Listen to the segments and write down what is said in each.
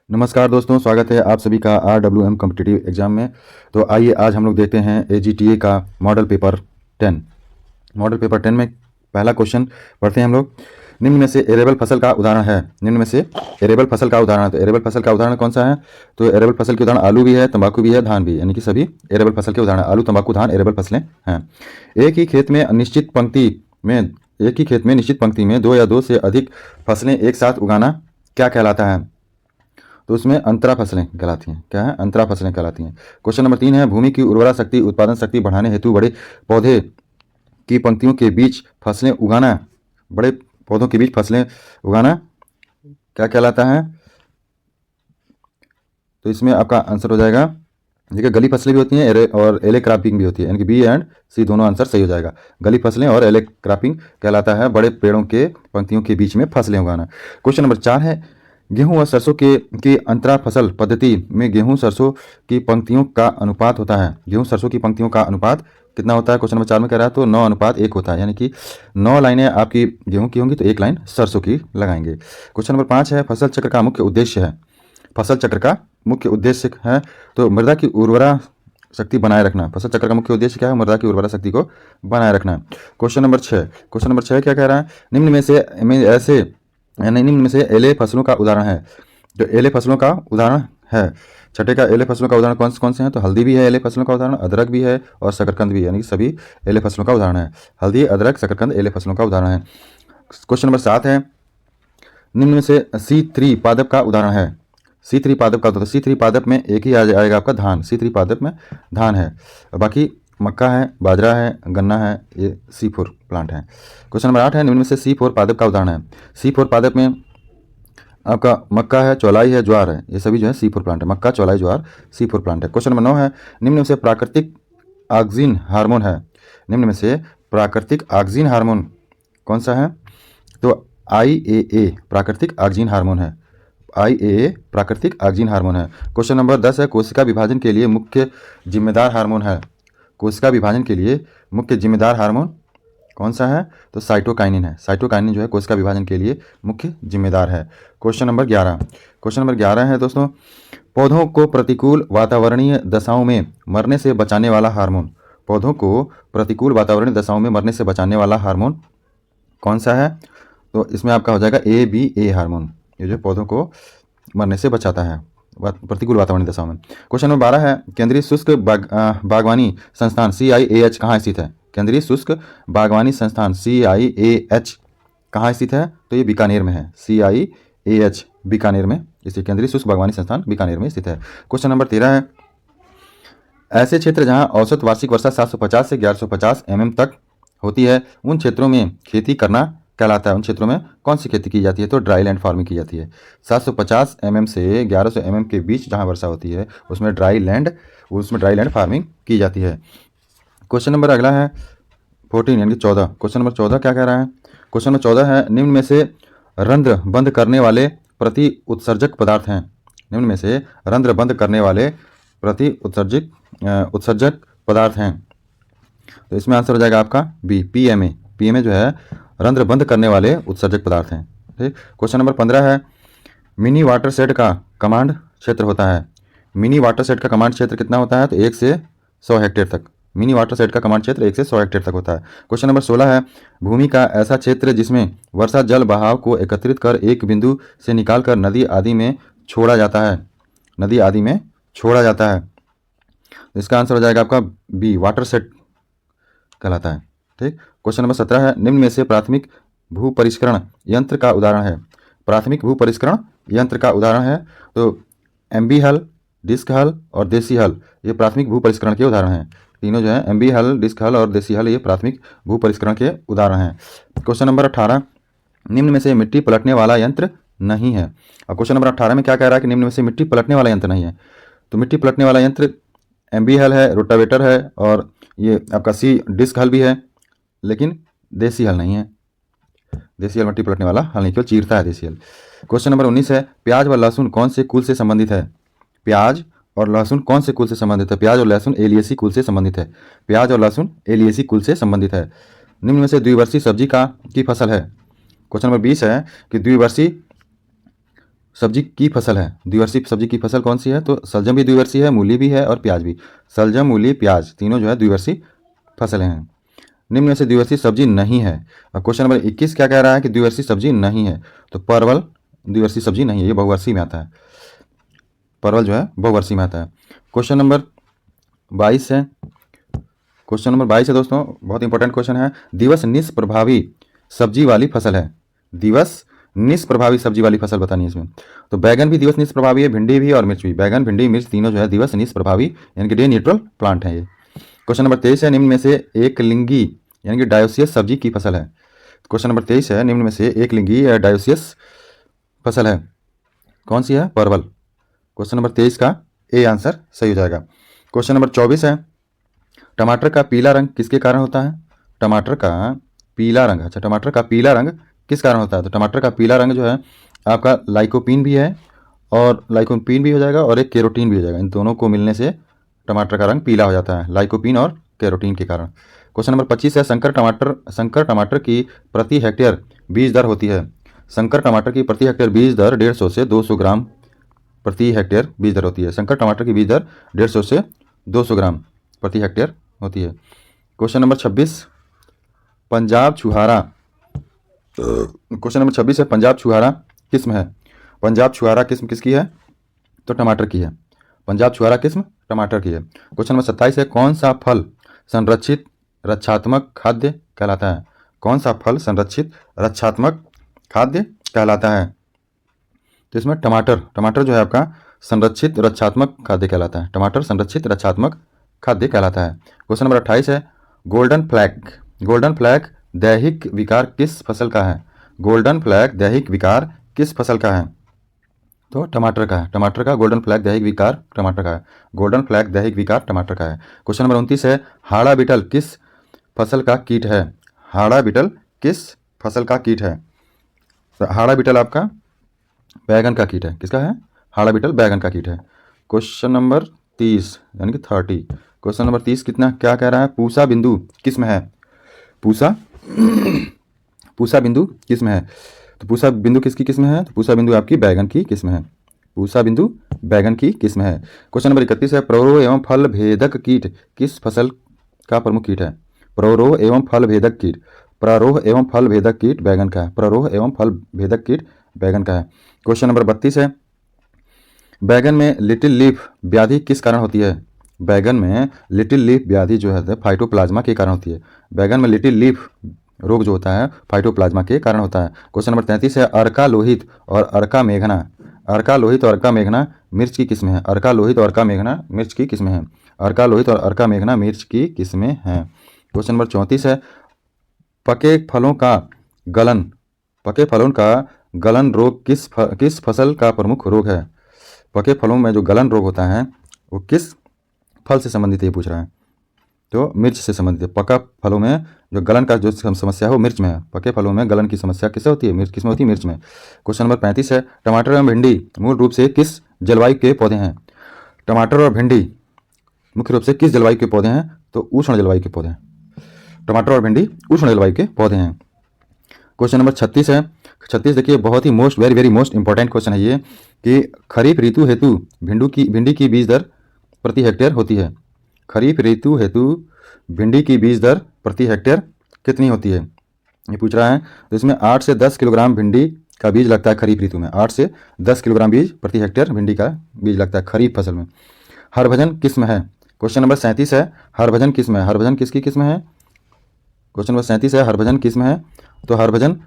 नमस्कार दोस्तों, स्वागत है आप सभी का RWM कॉम्पिटिटिव एग्ज़ाम में। तो आइए आज हम लोग देखते हैं AGTA का मॉडल पेपर 10। मॉडल पेपर 10 में पहला क्वेश्चन पढ़ते हैं हम लोग। निम्न में से एरेबल फसल का उदाहरण है। निम्न में से एरेबल फसल का उदाहरण है। तो एरेबल फसल का उदाहरण कौन सा है? तो एरेबल फसल के उदाहरण आलू भी है, तंबाकू भी है, धान भी, यानी कि सभी एरेबल फसल के उदाहरण आलू, तंबाकू, धान एरेबल फसलें हैं। एक ही खेत में निश्चित पंक्ति में दो या दो से अधिक फसलें एक साथ उगाना क्या कहलाता है? तो उसमें अंतरा फसलें कहलाती हैं। क्या है? अंतरा फसलें कहलाती हैं। क्वेश्चन नंबर 3 है, भूमि की उर्वरा शक्ति उत्पादन शक्ति बढ़ाने हेतु बड़े पौधे की पंक्तियों के बीच फसलें उगाना, बड़े पौधों के बीच फसलें उगाना क्या कहलाता है? तो इसमें आपका आंसर हो जाएगा, देखिए गली फसलें भी होती हैं और एले क्रॉपिंग भी होती है, यानी कि बी एंड सी दोनों आंसर सही हो जाएगा। गली फसलें और एले क्रॉपिंग कहलाता है बड़े पेड़ों के पंक्तियों के बीच में फसलें उगाना। क्वेश्चन नंबर 4 है, गेहूं व सरसों की अंतरा फसल पद्धति में गेहूं सरसों की पंक्तियों का अनुपात होता है। गेहूं सरसों की पंक्तियों का अनुपात कितना होता है? क्वेश्चन नंबर 4 में कह रहा है तो 9:1 होता है, यानी कि 9 लाइनें आपकी गेहूं की होंगी तो 1 लाइन सरसों की लगाएंगे। क्वेश्चन नंबर 5 है, फसल चक्र का मुख्य उद्देश्य है। फसल चक्र का मुख्य उद्देश्य है तो मृदा की उर्वरा शक्ति बनाए रखना। फसल चक्र का मुख्य उद्देश्य क्या है? मृदा की उर्वरा शक्ति को बनाए रखना। क्वेश्चन नंबर 6 क्या कह रहा है? निम्न में से एले फसलों का उदाहरण है। जो एले फसलों का उदाहरण है, छठे का एले फसलों का उदाहरण कौन से हैं? तो हल्दी भी है एले फसलों का उदाहरण, अदरक भी है और शकरकंद भी है, यानी कि सभी एले फसलों का उदाहरण है। हल्दी, अदरक, शकरकंद एले फसलों का उदाहरण है। क्वेश्चन नंबर 7 है, निम्न में से C3 पादप का उदाहरण है। C3 पादप का, तो C3 पादप में एक ही आ जाएगा आपका धान। C3 पादप में धान है, बाकी मक्का है, बाजरा है, गन्ना है, ये C4 प्लांट है। क्वेश्चन नंबर 8 है, निम्न में से C4 पादप का उदाहरण है। C4 पादप में आपका मक्का है, चौलाई है, ज्वार है, ये सभी जो है C4 प्लांट है। मक्का, चौलाई, ज्वार C4 प्लांट है। क्वेश्चन नंबर 9 है, निम्न में से प्राकृतिक ऑक्सीजन हार्मोन है। निम्न में से प्राकृतिक ऑक्सीजन हार्मोन कौन सा है? तो IAA प्राकृतिक ऑक्सीजन हार्मोन है। IAA प्राकृतिक ऑक्सीजन हार्मोन है। क्वेश्चन नंबर 10 है, कोशिका विभाजन के लिए मुख्य जिम्मेदार हार्मोन है। कोशिका विभाजन के लिए मुख्य जिम्मेदार हार्मोन कौन सा है? तो साइटोकाइनिन है। साइटोकाइनिन जो है कोशिका विभाजन के लिए मुख्य जिम्मेदार है। क्वेश्चन नंबर 11 है दोस्तों, पौधों को प्रतिकूल वातावरणीय दशाओं में मरने से बचाने वाला हार्मोन। पौधों को प्रतिकूल वातावरणीय दशाओं में मरने से बचाने वाला हार्मोन कौन सा है? तो इसमें आपका हो जाएगा ABA हार्मोन, ये जो पौधों को मरने से बचाता है प्रतिकूल वातावरणीय दशाओं में। क्वेश्चन नंबर 12 है, केंद्रीय शुष्क बागवानी संस्थान CIAH कहाँ स्थित है? केंद्रीय शुष्क बागवानी संस्थान CIAH कहाँ स्थित है? तो ये बीकानेर में है। CIAH बीकानेर में स्थित, केंद्रीय शुष्क बागवानी संस्थान बीकानेर में स्थित है। क्वेश्चन नंबर 13 है, ऐसे क्षेत्र जहाँ औसत वार्षिक वर्षा 750 से 1150 mm तक होती है, उन क्षेत्रों में खेती करना कहलाता है। उन क्षेत्रों में कौन सी खेती की जाती है? तो ड्राई लैंड फार्मिंग की जाती है। 750 mm से 1100 mm के बीच जहाँ वर्षा होती है उसमें ड्राई लैंड फार्मिंग की जाती है। क्वेश्चन नंबर अगला है 14 यानी कि 14। क्वेश्चन नंबर 14 क्या कह रहा है? क्वेश्चन नंबर 14 है, निम्न में से रंध्र बंद करने वाले प्रति उत्सर्जक पदार्थ हैं। निम्न में से रंध्र बंद करने वाले प्रति उत्सर्जक पदार्थ हैं। तो इसमें आंसर हो जाएगा आपका बी, PMA। PMA जो है रंध्र बंद करने वाले उत्सर्जक पदार्थ हैं। ठीक। क्वेश्चन नंबर 15 है, मिनी वाटर सेट का कमांड क्षेत्र होता है। मिनी वाटर सेट का कमांड क्षेत्र कितना होता है? तो 1 से 100 हेक्टेयर तक। मिनी वाटर सेट का कमांड क्षेत्र 1 से 100 हेक्टेयर तक होता है। क्वेश्चन नंबर 16 है, भूमि का ऐसा क्षेत्र जिसमें वर्षा जल बहाव को एकत्रित कर एक बिंदु से निकालकर नदी आदि में छोड़ा जाता है। नदी आदि में छोड़ा जाता है। इसका आंसर हो जाएगा आपका बी, वाटर सेट कहलाता है। ठीक। क्वेश्चन नंबर 17 है, निम्न में से प्राथमिक भू परिष्करण यंत्र का उदाहरण है। प्राथमिक भू परिष्करण यंत्र का उदाहरण है तो MB हल, डिस्क हल और देसी हल, ये प्राथमिक भू परिष्करण के उदाहरण हैं। तीनों जो है MB हल, डिस्क हल और देसी हल, ये प्राथमिक भू परिष्करण के उदाहरण हैं। क्वेश्चन नंबर 18, निम्न में से मिट्टी पलटने वाला यंत्र नहीं है। और क्वेश्चन नंबर 18 में क्या कह रहा है कि निम्न में से मिट्टी पलटने वाला यंत्र नहीं है। तो मिट्टी पलटने वाला यंत्र MB हल है, रोटावेटर है और ये आपका C डिस्क हल भी है, लेकिन देसी हल नहीं है। देसी हल मिट्टी पलटने वाला हल नहीं, केवल चीरता है देसी हल। क्वेश्चन नंबर 19 है, प्याज व लहसुन कौन से कुल से संबंधित है? प्याज और लहसुन कौन से कुल से संबंधित है? प्याज और लहसुन एलियेसी कुल से संबंधित है। प्याज और लहसुन एलियेसी कुल से संबंधित है। निम्न में से द्विवर्षीय सब्जी की फसल है। क्वेश्चन नंबर 20 है कि द्विवर्षीय सब्जी की फसल है, द्विवर्षीय सब्जी की फसल कौन सी है? तो शलजम भी द्विवर्षीय है, मूली भी है और प्याज भी। शलजम, मूली, प्याज तीनों जो है द्विवर्षीय फसलें हैं। निम्न में से द्विवर्षीय सब्जी नहीं है। और क्वेश्चन नंबर 21 क्या कह रहा है कि द्विवर्षीय सब्जी नहीं है? तो परवल द्विवर्षीय सब्जी नहीं है, ये बहुवर्षीय में आता है। परवल जो है बहुवर्षीय में आता है। क्वेश्चन नंबर 22 है। क्वेश्चन नंबर 22 है दोस्तों, बहुत इंपॉर्टेंट क्वेश्चन है। दिवस निष्प्रभावी सब्जी वाली फसल है। दिवस निष्प्रभावी सब्जी वाली फसल बतानी है इसमें। तो बैगन भी दिवस निष्प्रभावी है, भिंडी भी और मिर्च भी। बैगन, भिंडी, मिर्च तीनों जो है दिवस निष्प्रभावी यानी कि डे न्यूट्रल प्लांट है ये। क्वेश्चन नंबर 23 है। निम्न में से एक लिंगी यानी कि डायोसियस सब्जी की फसल है। क्वेश्चन नंबर 23 है। निम्न में से एक लिंगी या डायोसियस फसल है कौन सी है? परवल। क्वेश्चन नंबर 23 का ए आंसर सही हो जाएगा। क्वेश्चन नंबर 24 है। टमाटर का पीला रंग किसके कारण होता है? टमाटर का पीला रंग, अच्छा टमाटर का पीला रंग किस कारण होता है? तो टमाटर का पीला रंग जो है आपका लाइकोपीन भी है, और लाइकोपीन भी हो जाएगा और एक कैरोटीन भी हो जाएगा। इन दोनों को मिलने से टमाटर का रंग पीला हो जाता है, लाइकोपीन और कैरोटीन के कारण। क्वेश्चन नंबर 25 है। संकर टमाटर की प्रति हेक्टेयर बीज दर होती है। संकर टमाटर की प्रति हेक्टेयर बीज दर 150 से 200 ग्राम प्रति हेक्टेयर बीज दर होती है। संकर टमाटर की बीज दर 150 से 200 ग्राम प्रति हेक्टेयर होती है। क्वेश्चन नंबर 26 पंजाब छुहारा। क्वेश्चन नंबर 26 है। पंजाब छुहारा किस्म है। पंजाब छुहारा किस्म किसकी है? तो टमाटर की है। पंजाब छुहारा किस्म टमाटर की है। क्वेश्चन नंबर 27 है। कौन सा फल संरक्षित रक्षात्मक खाद्य कहलाता है? कौन सा फल संरक्षित रक्षात्मक खाद्य कहलाता है? तो इसमें टमाटर जो है आपका संरक्षित रक्षात्मक खाद्य कहलाता है। टमाटर संरक्षित रक्षात्मक खाद्य कहलाता है। क्वेश्चन नंबर 28 है। गोल्डन फ्लैग दैहिक विकार किस फसल का है? गोल्डन फ्लैग दैहिक विकार किस फसल का है? तो टमाटर का है। टमाटर का गोल्डन फ्लैग दैहिक विकार टमाटर का है। गोल्डन फ्लैग दैहिक विकार टमाटर का है। क्वेश्चन नंबर 29 है। हाड़ा बीटल किस फसल का कीट है? हाड़ा बीटल किस फसल का कीट है? तो हाड़ा बीटल आपका बैगन का कीट है। किसका है? हाड़ा बीटल बैगन का कीट है। क्वेश्चन नंबर 30 यानी कि 30। क्वेश्चन नंबर 30 कितना क्या कह रहा है? पूसा बिंदु किस्म है। पूसा बिंदु किस्म है। तो पूसा बिंदु किसकी किस्म है? तो पूसा बिंदु आपकी बैगन की किस्म है। पूसा बिंदु बैगन की किस्म है। क्वेश्चन नंबर 31 है। प्रौरोह एवं फल भेदक कीट किस फसल का प्रमुख कीट है? प्रौरोह एवं फल भेदक कीट। प्रारोह एवं फल भेदक कीट बैगन का है। प्रारोह एवं फल भेदक कीट बैगन का है। क्वेश्चन नंबर 32 है। बैगन में लिटिल लीफ व्याधि किस कारण होती है? बैगन में लिटिल लीफ व्याधि जो है फाइटोप्लाज्मा के कारण होती है। बैगन में लिटिल लीफ रोग जो होता है फाइटोप्लाज्मा के कारण होता है। क्वेश्चन नंबर 33 है। अर्का लोहित और अर्का मेघना। अर्का लोहित और अर्का मेघना मिर्च की किस्में हैं। अर्का लोहित और अर्का मेघना मिर्च की किस्में हैं। अर्का लोहित और अर्का मेघना मिर्च की किस्में हैं। क्वेश्चन नंबर 34 है। पके फलों का गलन रोग किस फसल का प्रमुख रोग है? पके फलों में जो गलन रोग होता है वो किस फल से संबंधित है, ये पूछ रहा है। तो मिर्च से संबंधित है। पका फलों में जो गलन का जो समस्या है वो मिर्च में है। पके फलों में गलन की समस्या किससे होती है? मिर्च किसमें होती है? मिर्च में। क्वेश्चन नंबर 35 है। टमाटर एवं भिंडी मूल रूप से किस जलवायु के पौधे हैं? टमाटर और भिंडी मुख्य रूप से किस जलवायु के पौधे हैं? तो उष्ण जलवायु के पौधे हैं। टमाटर और भिंडी उष्ण जलवायु के पौधे हैं। क्वेश्चन नंबर 36 है। 36 देखिए बहुत ही वेरी मोस्ट इंपॉर्टेंट क्वेश्चन है ये कि खरीफ ऋतु हेतु भिंडी की बीज दर प्रति हेक्टेयर होती है। खरीफ ऋतु हेतु भिंडी की बीज दर प्रति हेक्टेयर कितनी होती है, ये पूछ रहा है। तो इसमें 8 से 10 किलोग्राम भिंडी का बीज लगता है खरीफ ऋतु में। 8 से 10 किलोग्राम बीज प्रति हेक्टेयर भिंडी का बीज लगता है खरीफ फसल में। हरभजन किस्म है। क्वेश्चन नंबर 37 है। हरभजन किस्म है। हरभजन किसकी किस्म है? क्वेश्चन नंबर 37 है। हरभजन किस्म है। तो हरभजन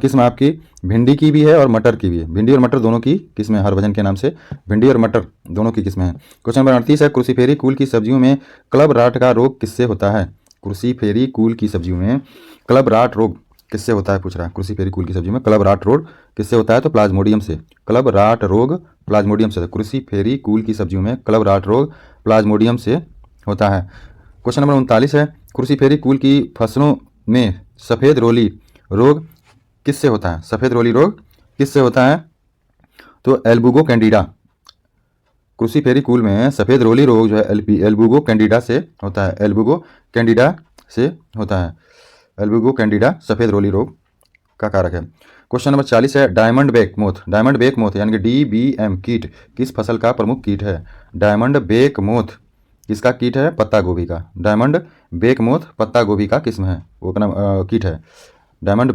किस्म आपकी भिंडी की भी है और मटर की भी है। भिंडी और मटर दोनों की किस्में हरभजन के नाम से भिंडी और मटर दोनों की किस्में हैं। क्वेश्चन नंबर 38 है। क्रूसीफेरी कुल की सब्जियों में क्लब राट का रोग किससे होता है? क्रूसीफेरी कुल की सब्जियों में क्लब राट रोग किससे होता है, पूछ रहा है। क्रूसीफेरी कुल की सब्जियों में क्लब राट रोग किससे होता है? तो प्लाज्मोडियम से। क्लब राट रोग प्लाज्मोडियम से। क्रूसीफेरी कुल की सब्जियों में क्लब राट रोग प्लाज्मोडियम से होता है। क्वेश्चन नंबर 39 है। क्रूसीफेरी कुल की फसलों में सफ़ेद रोली रोग किससे होता है? सफ़ेद रोली रोग किससे होता है? तो एल्बुगो कैंडिडा। क्रूसीफेरी कुल में सफ़ेद रोली रोग जो है एल्बुगो कैंडिडा से होता है। एल्बुगो कैंडिडा से होता है। एल्बुगो कैंडिडा सफ़ेद रोली रोग का कारक है। क्वेश्चन नंबर 40 है डायमंड बेकमोथ। डायमंड बेकमोथ यानी कि DBM कीट किस फसल का प्रमुख कीट है? डायमंड बेकमोथ किसका कीट है? पत्ता गोभी का। डायमंड बेकमोथ पत्ता गोभी का किस्म है, वो अपना कीट है। डायमंड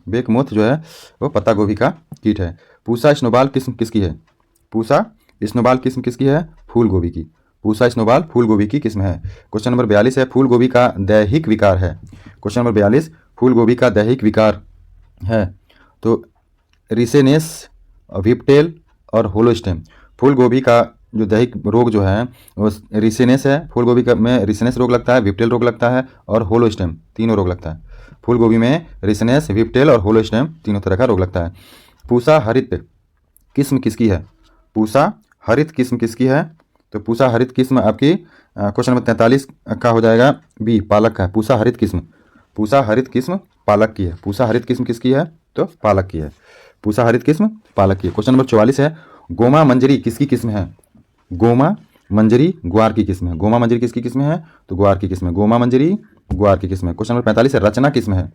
बेकमोथ जो है वो पत्ता गोभी का कीट है। पूसा स्नोबॉल किस्म किसकी है? पूसा स्नोबॉल किस्म किसकी है? फूल गोभी की। पूसा स्नोबॉल फूल गोभी की किस्म है। क्वेश्चन नंबर 42 है फूल गोभी का दैहिक विकार है। क्वेश्चन नंबर 42 फूल गोभी का दैहिक विकार है तो रिसेनेस, विपटेल और होलोस्टेम। फूल गोभी का जो दैहिक रोग जो है वो रिसेनेस है। फूल गोभी का में रिसेनेस रोग लगता है, विपटेल रोग लगता है और होलोस्टेम तीनों रोग लगता है। फूल गोभी में रिसेनेस, विपटेल और होलोस्टेम तीनों तरह का रोग लगता है। पूसा हरित किस्म किसकी है? पूसा हरित किस्म किसकी है? तो पूसा हरित किस्म आपकी क्वेश्चन नंबर 43 का हो जाएगा बी, पालक का है। पूसा हरित किस्म पालक की है। पूसा हरित किस्म किसकी है? तो पालक की है। पूसा हरित किस्म पालक की है। क्वेश्चन नंबर 44 है गोमा मंजरी किसकी किस्म है? गोमा मंजरी ग्वार की किस्म है। गोमा मंजरी किसकी किस्म है? तो ग्वार की किस्म है। गोमा मंजरी ग्वार की किस्म है। क्वेश्चन नंबर 45 है रचना किस्म है।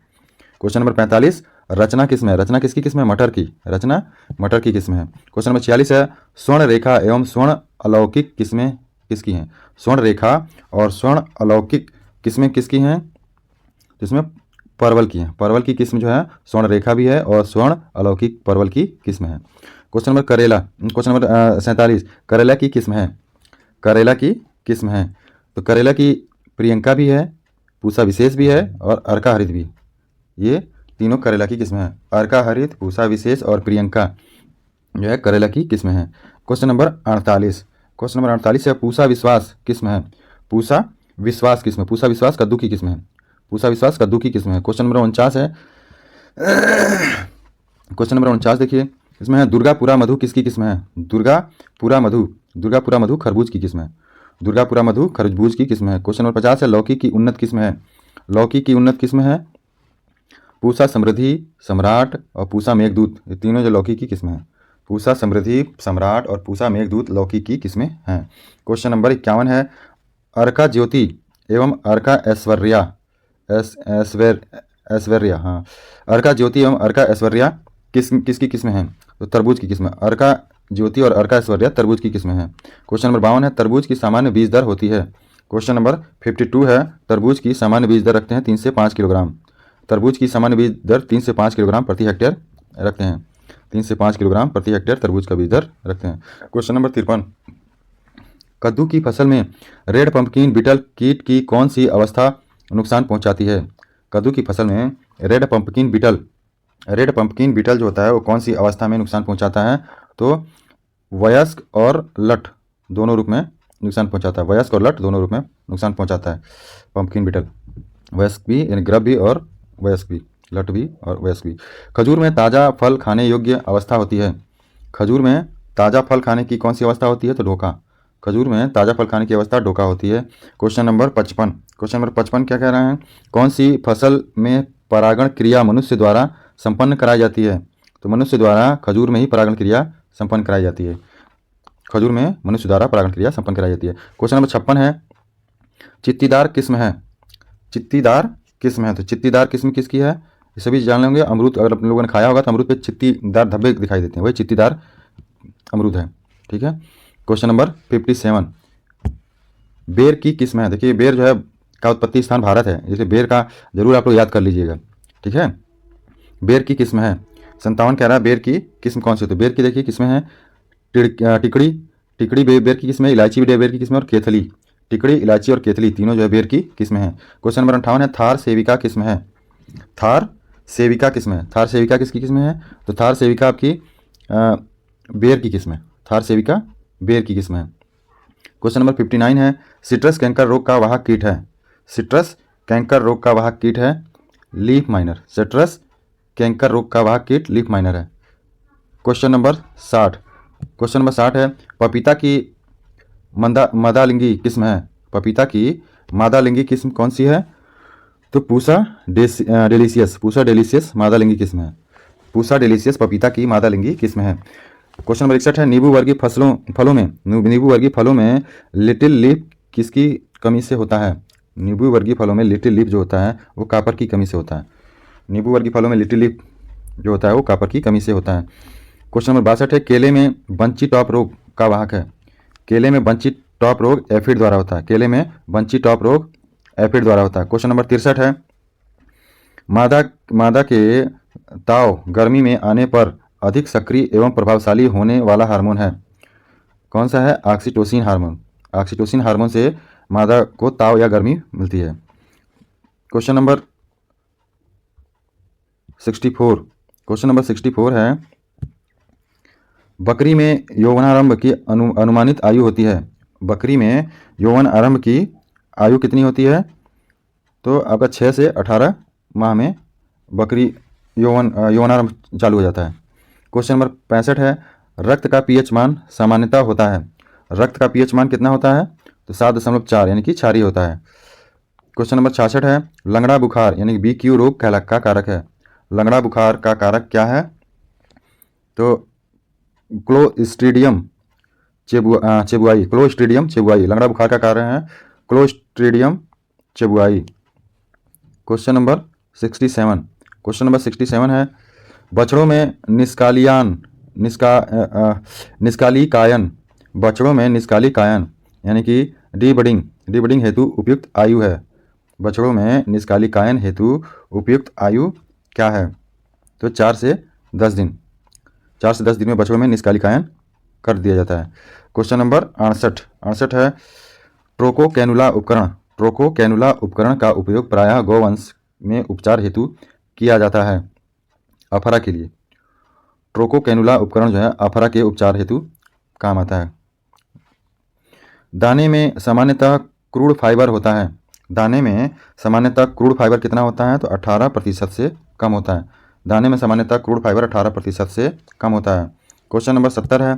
क्वेश्चन नंबर 45 रचना किस्म है। रचना किसकी किस्म है? मटर की। रचना मटर की किस्म है। क्वेश्चन नंबर 46 है स्वर्ण रेखा एवं स्वर्ण अलौकिक किस्में किसकी हैं? स्वर्ण रेखा और स्वर्ण अलौकिक किस्में किसकी हैं? जिसमें परवल की हैं। परवल की किस्म जो है स्वर्ण रेखा भी है और स्वर्ण अलौकिक परवल की किस्म है। क्वेश्चन नंबर 47 करेला की किस्म है। करेला की किस्म है तो करेला की प्रियंका भी है, पूसा विशेष भी है और अर्का हरित भी। ये तीनों करेला की किस्म है। अर्का हरित, पूसा विशेष और प्रियंका जो है करेला की किस्म है। क्वेश्चन नंबर 48 है पूसा विश्वास किस्म है। पूसा विश्वास किस्म, पूसा विश्वास कद्दू की किस्म है। पूसा विश्वास कद्दू की किस्म है। क्वेश्चन नंबर 49 है क्वेश्चन नंबर 49 देखिए इसमें है दुर्गापुरा मधु किसकी किस्म है? दुर्गापुरा मधु खरबूज की किस्म है। दुर्गापुरा मधु खरबूज की किस्म है। क्वेश्चन नंबर 50 है लौकी की उन्नत किस्म है। लौकी की उन्नत किस्म है पूसा समृद्धि, सम्राट और पूसा मेघदूत। ये तीनों जो लौकी की किस्म है। पूसा समृद्धि, सम्राट और पूसा मेघदूत लौकी की किस्में हैं। क्वेश्चन नंबर 51 है अर्का ज्योति एवं अर्का ऐश्वर्या हाँ, अर्का ज्योति एवं अर्का ऐश्वर्या किसकी किस्म है? तो तरबूज की किस्म है। अर्का ज्योति और अर्का ऐश्वर्या तरबूज की किस्म है। क्वेश्चन नंबर 52 है तरबूज की सामान्य बीज दर होती है। क्वेश्चन नंबर 52 है तरबूज की सामान्य बीज दर रखते हैं 3 से 5 किलोग्राम। तरबूज की सामान्य बीज दर 3 से 5 किलोग्राम प्रति हेक्टेयर रखते हैं। 3 से 5 किलोग्राम प्रति हेक्टेयर तरबूज का बीज दर रखते हैं। क्वेश्चन नंबर 53 कद्दू की फसल में रेड पंपकिन बीटल कीट की कौन सी अवस्था नुकसान पहुंचाती है? कद्दू की फसल में रेड पंपकिन बीटल जो होता है वो कौन सी अवस्था में नुकसान पहुंचाता है? तो वयस्क और लट दोनों रूप में नुकसान पहुंचाता है। वयस्क और लट दोनों रूप में नुकसान पहुंचाता है पंपकिन बीटल। वयस्क भी यानी ग्रब भी और वयस्क भी, लट भी और वयस्क भी। खजूर में ताज़ा फल खाने योग्य अवस्था होती है। खजूर में ताज़ा फल खाने की कौन सी अवस्था होती है? तो ढोका। खजूर में ताज़ा फल खाने की अवस्था ढोका होती है। क्वेश्चन नंबर 55 क्या कह रहे हैं? कौन सी फसल में परागण क्रिया मनुष्य द्वारा संपन्न कराई जाती है? तो मनुष्य द्वारा खजूर में ही परागण क्रिया संपन्न कराई जाती है। खजूर में मनुष्य द्वारा परागण क्रिया संपन्न कराई जाती है। क्वेश्चन नंबर 56 है चित्तीदार किस्म है। चित्तीदार किस्म है तो चित्तीदार किस्म किसकी है? ये सभी जान लेंगे। अमरूद अगर आप लोगों ने खाया होगा तो अमरूद पे चित्तीदार धब्बे दिखाई देते हैं, वही चित्तीदार अमरूद है। ठीक है। क्वेश्चन नंबर 57 बेर की किस्म है। देखिए बेर जो है का उत्पत्ति स्थान भारत है, इसलिए बेर का जरूर आप लोग याद कर लीजिएगा। ठीक है। बेर की किस्म है 57 कह रहा है बेर की किस्म कौन सी? तो बेर की देखिए किस्में हैं टिकड़ी बेर की किस्म है, इलायची भी बेर की किस्म है और केथली। टिकड़ी, इलायची और केतली तीनों जो है बेर की किस्म है। क्वेश्चन नंबर 58 है थार सेविका किस्म है। थार सेविका किस्म है। थार सेविका किसकी किस्म है? तो थार सेविका आपकी बेर की किस्म है। थार सेविका बेर की किस्म है। क्वेश्चन नंबर 59 है सिट्रस कैंकर रोग का वाहक कीट है। सिट्रस कैंकर रोग का वाहक कीट है लीफ माइनर। सिट्रस कैंकर रोग का वाहक कीट लीफ माइनर है। क्वेश्चन नंबर 60 है पपीता की मादालिंगी किस्म है। पपीता की मादालिंगी किस्म कौन सी है? तो पूसा डेलीशियस मादालिंगी किस्म है। पूसा डेलीशियस पपीता की मादालिंगी किस्म है। क्वेश्चन नंबर 61 है नींबू वर्गीय फलों में लिटिल लीफ किसकी कमी से होता है? नींबू वर्गीय फलों में लिटिल लीफ जो होता है वो कॉपर की कमी से होता है। नींबू वर्गीय फलों में लिटिल लीफ जो होता है वो कॉपर की कमी से होता है। क्वेश्चन नंबर 62 है, केले में बंची टॉप रोग का वाहक है। केले में बंची टॉप रोग एफिड द्वारा होता है। केले में बंची टॉप रोग एफिड द्वारा होता है। क्वेश्चन नंबर 63 है, मादा के ताव गर्मी में आने पर अधिक सक्रिय एवं प्रभावशाली होने वाला हार्मोन है। कौन सा है? Oxytocin hormone. ऑक्सीटोसिन हार्मोन से मादा को ताव या गर्मी मिलती है। Question number 64। क्वेश्चन नंबर 64 है, बकरी में यौवनारंभ की अनुमानित आयु होती है। बकरी में यौवन आरंभ की आयु कितनी होती है? तो आपका 6 से 18 माह में बकरी यौवनारंभ चालू हो जाता है। क्वेश्चन नंबर 65 है, रक्त का पीएच मान सामान्यतः होता है। रक्त का पीएच मान कितना होता है? तो 7.4 यानी कि क्षारीय होता है। क्वेश्चन नंबर 66 है, लंगड़ा बुखार यानी कि BQ रोग का कारक है। लंगड़ा बुखार का कारक क्या है? तो क्लोस्ट्रीडियम चेबुआई। क्लोस्ट्रीडियम चेबुआई लंगड़ा बुखार का कारण है clostridium chauvoei. Question number 67। Question number 67 है, बछड़ों में निष्कालिकायन बछड़ों में निष्कालिकायन यानी कि डीबडिंग हेतु उपयुक्त आयु है। बछड़ों में निष्कालिकायन हेतु उपयुक्त आयु क्या है? तो 4 से 10 दिन। 4 से 10 दिन में बछड़ों में निष्कालिकायन कर दिया जाता है। क्वेश्चन नंबर 68 है, ट्रोकोकैनुला उपकरण का उपयोग प्रायः गौवंश में उपचार हेतु किया जाता है। अफरा के लिए ट्रोकोकैनुला उपकरण जो है अफरा के उपचार हेतु काम आता है। दाने में सामान्यतः क्रूड फाइबर होता है। दाने में सामान्यतः क्रूड फाइबर कितना होता है? तो 18% से कम होता है। दाने में सामान्यतः क्रूड फाइबर 18% से कम होता है। क्वेश्चन नंबर 70 है,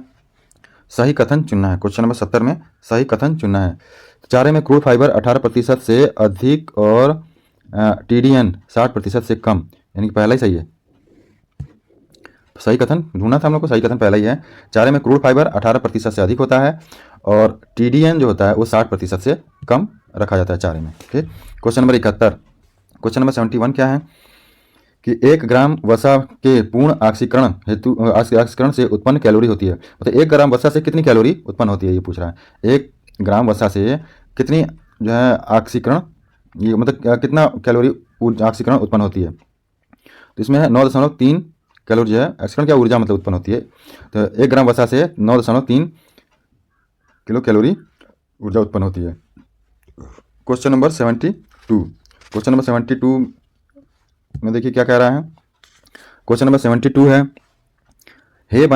सही कथन चुनना है। क्वेश्चन नंबर 70 में सही कथन चुनना है। चारे में क्रूड फाइबर 18% से अधिक और TDN 60% से कम, यानी कि पहला ही सही है। सही कथन ढूंढना था हम लोग को, सही कथन पहला ही है। चारे में क्रूड फाइबर 18% से अधिक होता है और TDN जो होता है वो 60% से कम रखा जाता है चारे में। ठीक। Question number 71। क्वेश्चन नंबर 71 क्या है कि 1 ग्राम वसा के पूर्ण ऑक्सीकरण से उत्पन्न कैलोरी होती है। मतलब 1 ग्राम वसा से कितनी कैलोरी उत्पन्न होती है, ये पूछ रहा है। 1 ग्राम वसा से कितनी जो है ऑक्सीकरण, ये मतलब कितना कैलोरी ऑक्सीकरण उत्पन्न होती है? तो इसमें है 9.3 कैलोरी जो है ऑक्सीकरण क्या ऊर्जा मतलब उत्पन्न होती है। तो 1 ग्राम वसा से 9.3 किलो कैलोरी ऊर्जा उत्पन्न होती है। Question number 72। क्वेश्चन नंबर 72 में देखिए क्या कह रहा है। क्वेश्चन नंबर 72 है, हे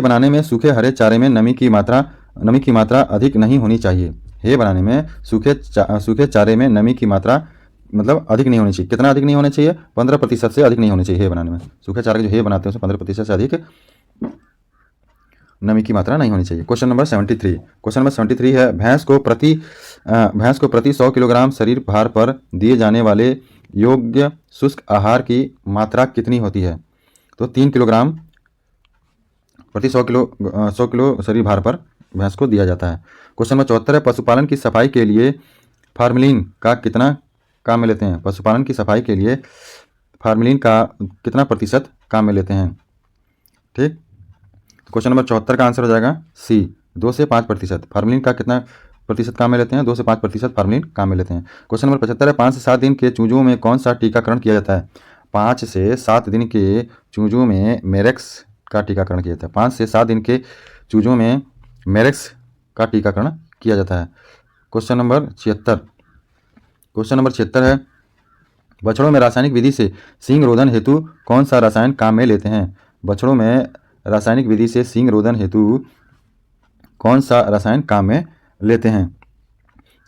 बनाने में सूखे हरे चारे में नमी की मात्रा अधिक नहीं होनी चाहिए। हे बनाने में सूखे चारे में नमी की मात्रा मतलब अधिक नहीं होनी चाहिए। कितना अधिक नहीं होना चाहिए? 15% से अधिक नहीं होनी चाहिए। हे बनाने में सूखे चारे जो हे बनाते हैं उसमें 15% से अधिक नमी की मात्रा नहीं होनी चाहिए। Question number 73। क्वेश्चन नंबर 73 है, भैंस को प्रति 100 किलोग्राम शरीर भार पर दिए जाने वाले योग्य शुष्क आहार की मात्रा कितनी होती है? तो 3 किलोग्राम प्रति 100 किलो शरीर भार पर भैंस को दिया जाता है। क्वेश्चन नंबर 74 है, पशुपालन की सफाई के लिए फार्मेलिन का कितना काम में लेते हैं? पशुपालन की सफाई के लिए फार्मेलिन का कितना प्रतिशत काम में लेते हैं? ठीक। क्वेश्चन नंबर 74 का आंसर हो जाएगा C, 2 से 5%। फार्मेलिन का कितना प्रतिशत काम में लेते हैं? 2 से 5% फार्मेलिन काम में लेते हैं। क्वेश्चन नंबर 75 है, 5 से 7 दिन के चूजों में कौन सा टीकाकरण किया जाता है? 5 से 7 दिन के चूजों में मेरेक्स का टीकाकरण किया जाता है। 5 से 7 दिन के चूजों में मेरेक्स का टीकाकरण किया जाता है। Question number 76। क्वेश्चन नंबर 76 है, बछड़ों में रासायनिक विधि से सींग रोधन हेतु कौन सा रसायन काम में लेते हैं? बछड़ों में रासायनिक विधि से सींग रोधन हेतु कौन सा रसायन काम में लेते हैं?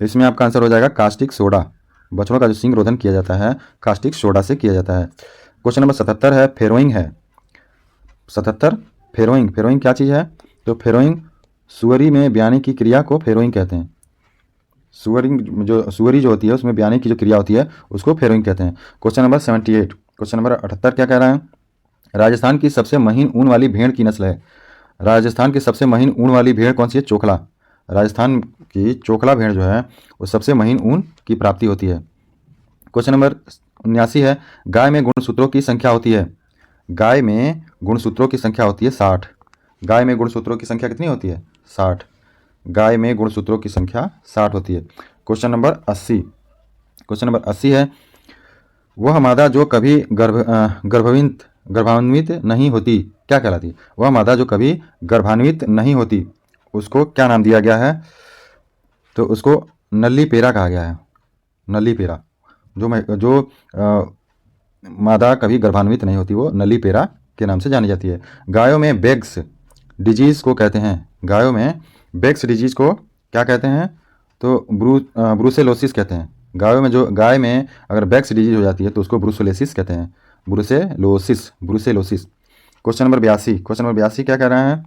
इसमें आपका आंसर हो जाएगा कास्टिक सोडा। बछड़ों का जो सींग रोधन किया जाता है कास्टिक सोडा से किया जाता है। क्वेश्चन नंबर 77 है, फेरोइंग है। 77 फेरोइंग क्या चीज़ है? तो फेरोइंग सुअरी में ब्याने की क्रिया को फेरोइंग कहते हैं। सुअरी जो होती है उसमें ब्याने की जो क्रिया होती है उसको फेरोइंग कहते हैं। Question number 78। क्वेश्चन नंबर 78 क्या कह रहा है? राजस्थान की सबसे महीन ऊन वाली भेड़ की नस्ल है। राजस्थान की सबसे महीन ऊन वाली भेड़ कौन सी है? चोखला। राजस्थान की चोखला भेड़ जो है वो सबसे महीन ऊन की प्राप्ति होती है। क्वेश्चन नंबर 79 है, गाय में गुणसूत्रों की संख्या होती है, गाय में गुणसूत्रों की संख्या होती है 60। गाय में गुणसूत्रों की संख्या कितनी होती है? 60। गाय में गुणसूत्रों की संख्या 60 होती है। क्वेश्चन नंबर 80, क्वेश्चन नंबर 80 है, वह मादा जो कभी गर्भान्वित नहीं होती क्या कहलाती है? वह मादा जो कभी गर्भान्वित नहीं होती उसको क्या नाम दिया गया है? तो उसको नल्ली पेरा कहा गया है। नल्ली पेरा, जो मादा कभी गर्भान्वित नहीं होती वो नल्ली पेरा के नाम से जानी जाती है। गायों में बेग्स डिजीज़ को कहते हैं, गायों में बेग्स डिजीज़ को क्या कहते हैं? तो ब्रूसेलोसिस कहते हैं। गायों में जो गाय में अगर बेग्स डिजीज हो जाती है तो उसको ब्रूसेलोसिस कहते हैं, brucellosis. Question number 82, question number 82 क्या कह रहा है?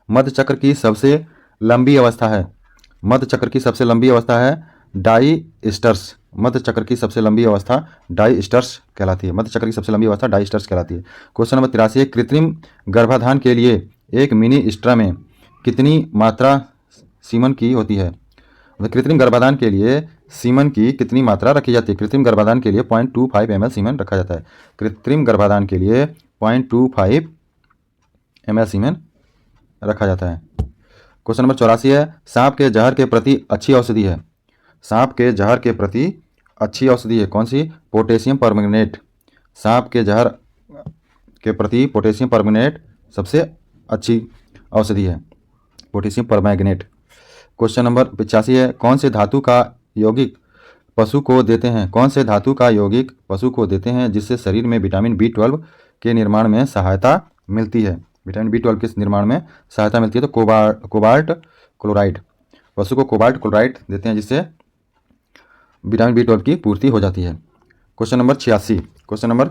मध्य चक्र की सबसे लंबी अवस्था है, मध्य चक्र की सबसे लंबी अवस्था है डाइस्टर्स। मध्य चक्र की सबसे लंबी अवस्था डाइस्टर्स कहलाती है, मध्य चक्र की सबसे लंबी अवस्था डाइस्टर्स कहलाती है। क्वेश्चन नंबर 83 है, कृत्रिम गर्भाधान के लिए एक मिनी स्ट्रा में कितनी मात्रा सीमन की होती है? मतलब कृत्रिम गर्भाधान के लिए सीमन की कितनी मात्रा रखी जाती है? कृत्रिम गर्भाधान के लिए 0.25 ml सीमन रखा जाता है। कृत्रिम गर्भाधान के लिए 0.25 ml सीमन रखा जाता है। क्वेश्चन नंबर 84 है, सांप के जहर के प्रति अच्छी औषधि है, सांप के जहर के प्रति अच्छी औषधि है कौन सी? Potassium permanganate. सांप के जहर के प्रति पोटेशियम परमैंगनेट सबसे अच्छी औषधि है, पोटेशियम परमैंगनेट। क्वेश्चन नंबर 85 है, कौन से धातु का यौगिक पशु को देते हैं? कौन से धातु का यौगिक पशु को देते हैं जिससे शरीर में विटामिन B12 के निर्माण में सहायता मिलती है? विटामिन B12 के निर्माण में सहायता मिलती है तो कोबाल्ट क्लोराइड, पशु को कोबाल्ट क्लोराइड देते हैं जिससे विटामिन B12 की पूर्ति हो जाती है। क्वेश्चन नंबर 86, क्वेश्चन नंबर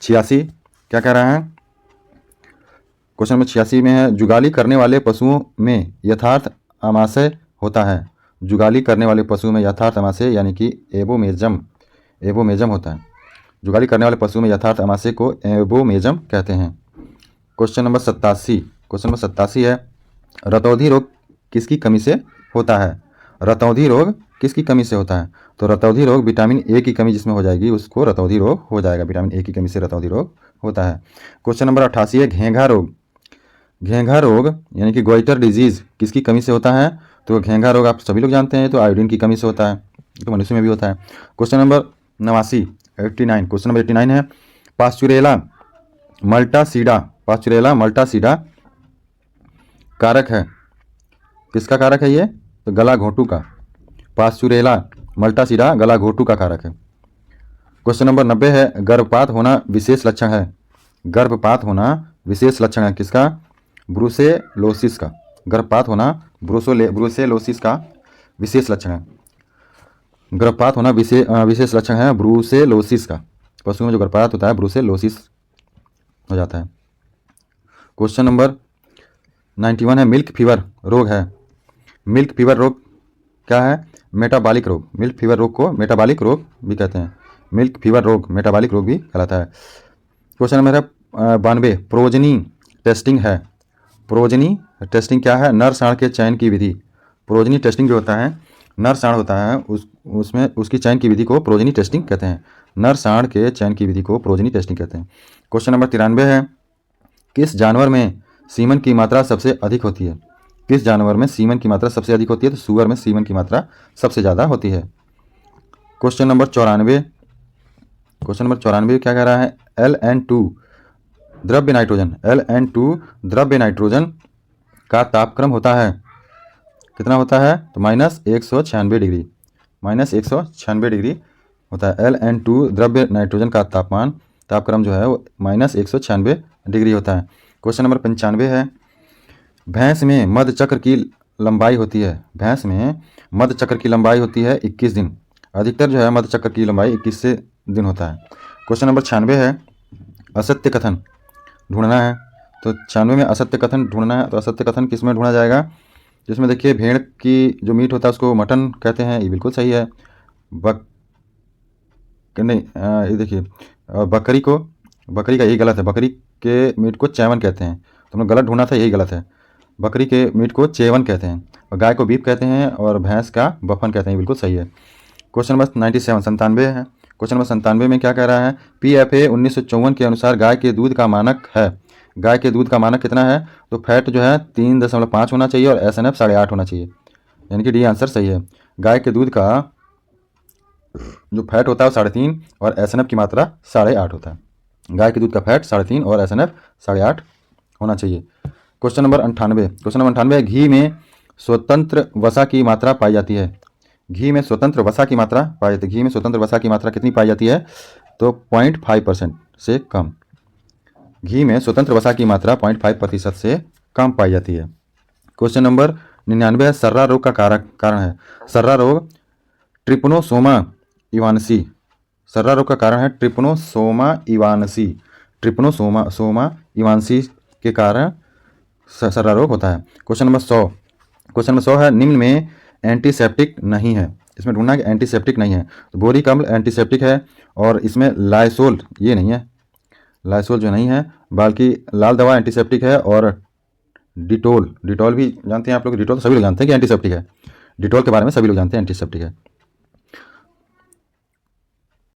86 क्या कह रहा है? क्वेश्चन नंबर 86 में है, जुगाली करने वाले पशुओं में यथार्थ आमाशय होता है। जुगाली करने वाले पशुओं में यथार्थ आमाशय यानी कि एबोमेजम होता है। जुगाली करने वाले पशुओं में यथार्थ आमाशय को एबोमेजम कहते हैं। क्वेश्चन नंबर 87, क्वेश्चन नंबर 87 है, रतौंधी रोग किसकी कमी से होता है? रतौंधी रोग किसकी कमी से होता है? तो रतौंधी रोग विटामिन ए की कमी जिसमें हो जाएगी उसको रतौंधी रोग हो जाएगा, विटामिन ए की कमी से रतौंधी रोग होता है। क्वेश्चन नंबर 88 है, घेंघा रोग, घेंघा रोग यानी कि गोइटर डिजीज़ किसकी कमी से होता है? तो घेंघा रोग आप सभी लोग जानते हैं, तो आयोडीन की कमी से होता है, तो मनुष्य में भी होता है। क्वेश्चन नंबर 89 क्वेश्चन नंबर 89 है, पास्चुरेला मल्टासीडा कारक है, किसका कारक है ये? तो गला घोटू का। पास्चुरेला मल्टासीडा गला घोटू का कारक है। क्वेश्चन नंबर 90 है, गर्भपात होना विशेष लक्षण है, गर्भपात होना विशेष लक्षण है किसका? ब्रूसेलोसिस का। गर्भपात होना ब्रूसेलोसिस का विशेष लक्षण है, गर्भपात होना विशेष लक्षण है ब्रूसेलोसिस का। पशुओं में जो गर्भपात होता है ब्रूसेलोसिस हो जाता है। क्वेश्चन नंबर 91 है, मिल्क फीवर रोग है, मिल्क फीवर रोग क्या है? मेटाबॉलिक रोग। मिल्क फीवर रोग को मेटाबॉलिक रोग भी कहते हैं, मिल्क फीवर रोग मेटाबॉलिक रोग भी कहलाता है। क्वेश्चन नंबर है 92, प्रोजनी टेस्टिंग है, प्रोजनी टेस्टिंग क्या है? नर साँड़ के चयन की विधि। प्रोजनी टेस्टिंग जो होता है, नर साँड़ होता है उसमें उसकी चयन की विधि को प्रोजनी टेस्टिंग कहते हैं, नर साँड़ के चयन की विधि को प्रोजनी टेस्टिंग कहते हैं। क्वेश्चन नंबर 93 है, किस जानवर में सीमन की मात्रा सबसे अधिक होती है? किस जानवर में सीमन की मात्रा सबसे अधिक होती है? तो सूअर में सीमन की मात्रा सबसे ज़्यादा होती है। क्वेश्चन नंबर 94, क्वेश्चन नंबर 94 क्या कह रहा है? Ln2 द्रव्य नाइट्रोजन, Ln2 द्रव्य नाइट्रोजन का तापक्रम होता है, कितना होता है? तो -196 डिग्री, -196 डिग्री होता है। Ln2 द्रव्य नाइट्रोजन का तापक्रम जो है वो -196 डिग्री होता है। क्वेश्चन नंबर 95 है, भैंस में मध्य चक्र की लंबाई होती है, भैंस में मध्य चक्र की लंबाई होती है 21 दिन, अधिकतर जो है मध्य चक्र की लंबाई 21 दिन होता है। क्वेश्चन नंबर 96 है, असत्य कथन ढूंढना है, तो 96 में असत्य कथन ढूंढना है, तो असत्य कथन किस में ढूंढा जाएगा? जिसमें देखिए भेड़ की जो मीट होता है उसको मटन कहते हैं, ये बिल्कुल सही है। ये देखिए बकरी का यही गलत है, बकरी के मीट को चैवन कहते हैं, तुमने गलत ढूंढा था, यही गलत है। बकरी के मीट को चेवन कहते हैं, और गाय को बीफ कहते हैं, और भैंस का बफन कहते हैं, बिल्कुल सही है। क्वेश्चन नंबर 97 है, क्वेश्चन नंबर 97 में क्या कह रहा है, PFA 1954 के अनुसार गाय के दूध का मानक है। गाय के दूध का मानक कितना है, तो फैट जो है 3.5 होना चाहिए और SNF 8.5 होना चाहिए, यानी कि डी आंसर सही है। गाय के दूध का जो फैट होता है वो 3.5 और SNF की मात्रा 8.5 होता है। गाय के दूध का फैट 3.5 और SNF 8.5 होना चाहिए। क्वेश्चन नंबर 98 है, घी में स्वतंत्र वसा की मात्रा पाई जाती है। घी में स्वतंत्र वसा की मात्रा पाई जाती है। घी में स्वतंत्र वसा की मात्रा कितनी पाई जाती है, तो 0.5% से कम। घी में स्वतंत्र वसा की मात्रा 0.5% से कम पाई जाती है। क्वेश्चन नंबर 99 है, सर्रा रोग का कारण है। सर्रा रोग ट्रिपनोसोमा इवानसी। सर्रा रोग का कारण है ट्रिपनोसोमा इवानसी। ट्रिपनोसोमा इवानसी के कारण सर्रा रोग होता है। क्वेश्चन नंबर 100 है, निम्न में एंटीसेप्टिक नहीं है। इसमें ढूंढना है कि एंटीसेप्टिक नहीं है, तो बोरिक अम्ल एंटीसेप्टिक है और इसमें लाइसोल ये नहीं है, लाइसोल जो नहीं है, बल्कि लाल दवा एंटीसेप्टिक है और डिटोल भी जानते हैं आप लोग, डिटोल सभी लोग जानते हैं कि एंटीसेप्टिक है। डिटोल के बारे में सभी लोग जानते हैं एंटीसेप्टिक है।